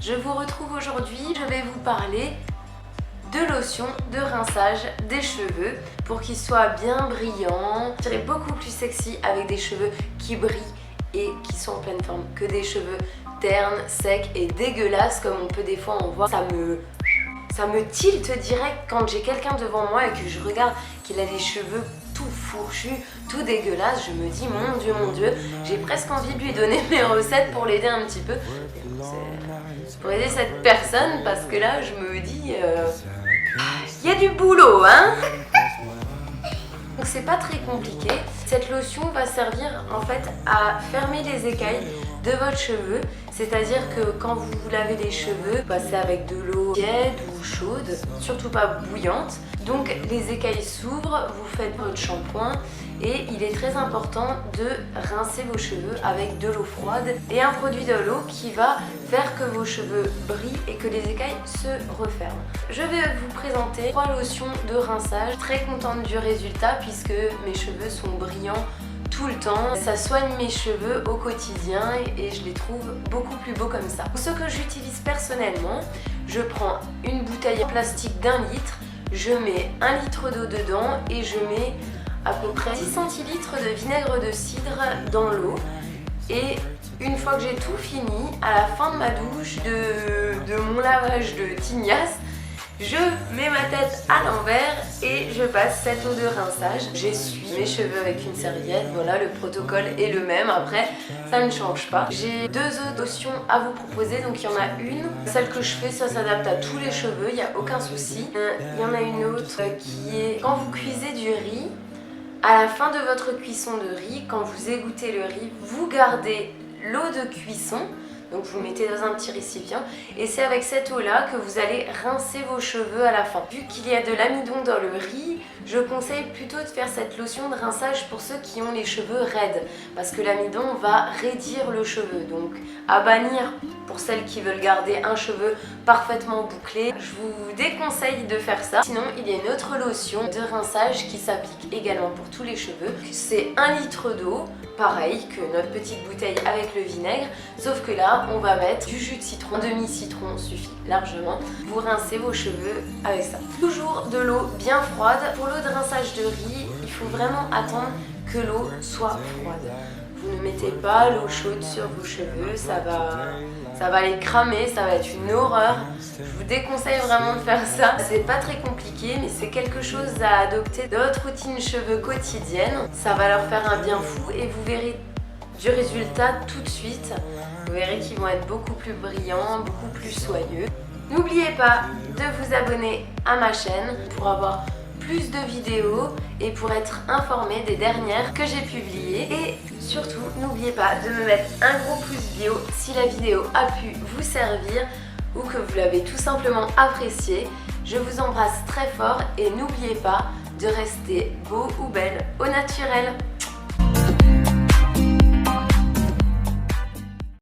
Je vous retrouve aujourd'hui, je vais vous parler de lotion de rinçage des cheveux pour qu'ils soient bien brillants. Je dirais beaucoup plus sexy avec des cheveux qui brillent et qui sont en pleine forme que des cheveux ternes, secs et dégueulasses comme on peut des fois en voir. Ça me tilte direct quand j'ai quelqu'un devant moi et que je regarde qu'il a les cheveux tout fourchus, tout dégueulasses. Je me dis mon dieu, j'ai presque envie de lui donner mes recettes pour l'aider un petit peu. Pour aider cette personne parce que là je me dis il y a du boulot hein. Donc c'est pas très compliqué. Cette lotion va servir en fait à fermer les écailles de votre cheveu. C'est-à-dire que quand vous vous lavez les cheveux, passez avec de l'eau tiède ou chaude, surtout pas bouillante. Donc les écailles s'ouvrent, vous faites votre shampoing et il est très important de rincer vos cheveux avec de l'eau froide et un produit de l'eau qui va faire que vos cheveux brillent et que les écailles se referment. Je vais vous présenter 3 lotions de rinçage. Très contente du résultat puisque mes cheveux sont brillants tout le temps. Ça soigne mes cheveux au quotidien et je les trouve beaucoup plus beaux comme ça. Ce que j'utilise personnellement, je prends une bouteille en plastique d'1 litre, je mets 1 litre d'eau dedans et je mets à peu près 10 centilitres de vinaigre de cidre dans l'eau. Et une fois que j'ai tout fini, à la fin de ma douche, de mon lavage de tignasse, je mets ma tête à l'envers et je passe cette eau de rinçage. J'essuie mes cheveux avec une serviette, voilà, le protocole est le même, après ça ne change pas. J'ai 2 autres lotions à vous proposer, donc il y en a une. Celle que je fais, ça s'adapte à tous les cheveux, il n'y a aucun souci. Il y en a une autre qui est quand vous cuisez du riz, à la fin de votre cuisson de riz, quand vous égouttez le riz, vous gardez l'eau de cuisson. Donc vous le mettez dans un petit récipient et c'est avec cette eau là que vous allez rincer vos cheveux à la fin. Vu qu'il y a de l'amidon dans le riz, je conseille plutôt de faire cette lotion de rinçage pour ceux qui ont les cheveux raides parce que l'amidon va raidir le cheveu. Donc à bannir pour celles qui veulent garder un cheveu parfaitement bouclé. Je vous déconseille de faire ça. Sinon il y a une autre lotion de rinçage qui s'applique également pour tous les cheveux. C'est 1 litre d'eau. Pareil que notre petite bouteille avec le vinaigre, sauf que là on va mettre du jus de citron, demi-citron suffit largement. Vous rincez vos cheveux avec ça. Toujours de l'eau bien froide. Pour l'eau de rinçage de riz, il faut vraiment attendre que l'eau soit froide. Vous ne mettez pas l'eau chaude sur vos cheveux, ça va les cramer, ça va être une horreur. Je vous déconseille vraiment de faire ça. C'est pas très compliqué, mais c'est quelque chose à adopter dans votre routine cheveux quotidienne. Ça va leur faire un bien fou et vous verrez du résultat tout de suite. Vous verrez qu'ils vont être beaucoup plus brillants, beaucoup plus soyeux. N'oubliez pas de vous abonner à ma chaîne pour avoir plus de vidéos et pour être informé des dernières que j'ai publiées. Et surtout, n'oubliez pas de me mettre un gros pouce bleu si la vidéo a pu vous servir ou que vous l'avez tout simplement appréciée. Je vous embrasse très fort et n'oubliez pas de rester beau ou belle au naturel.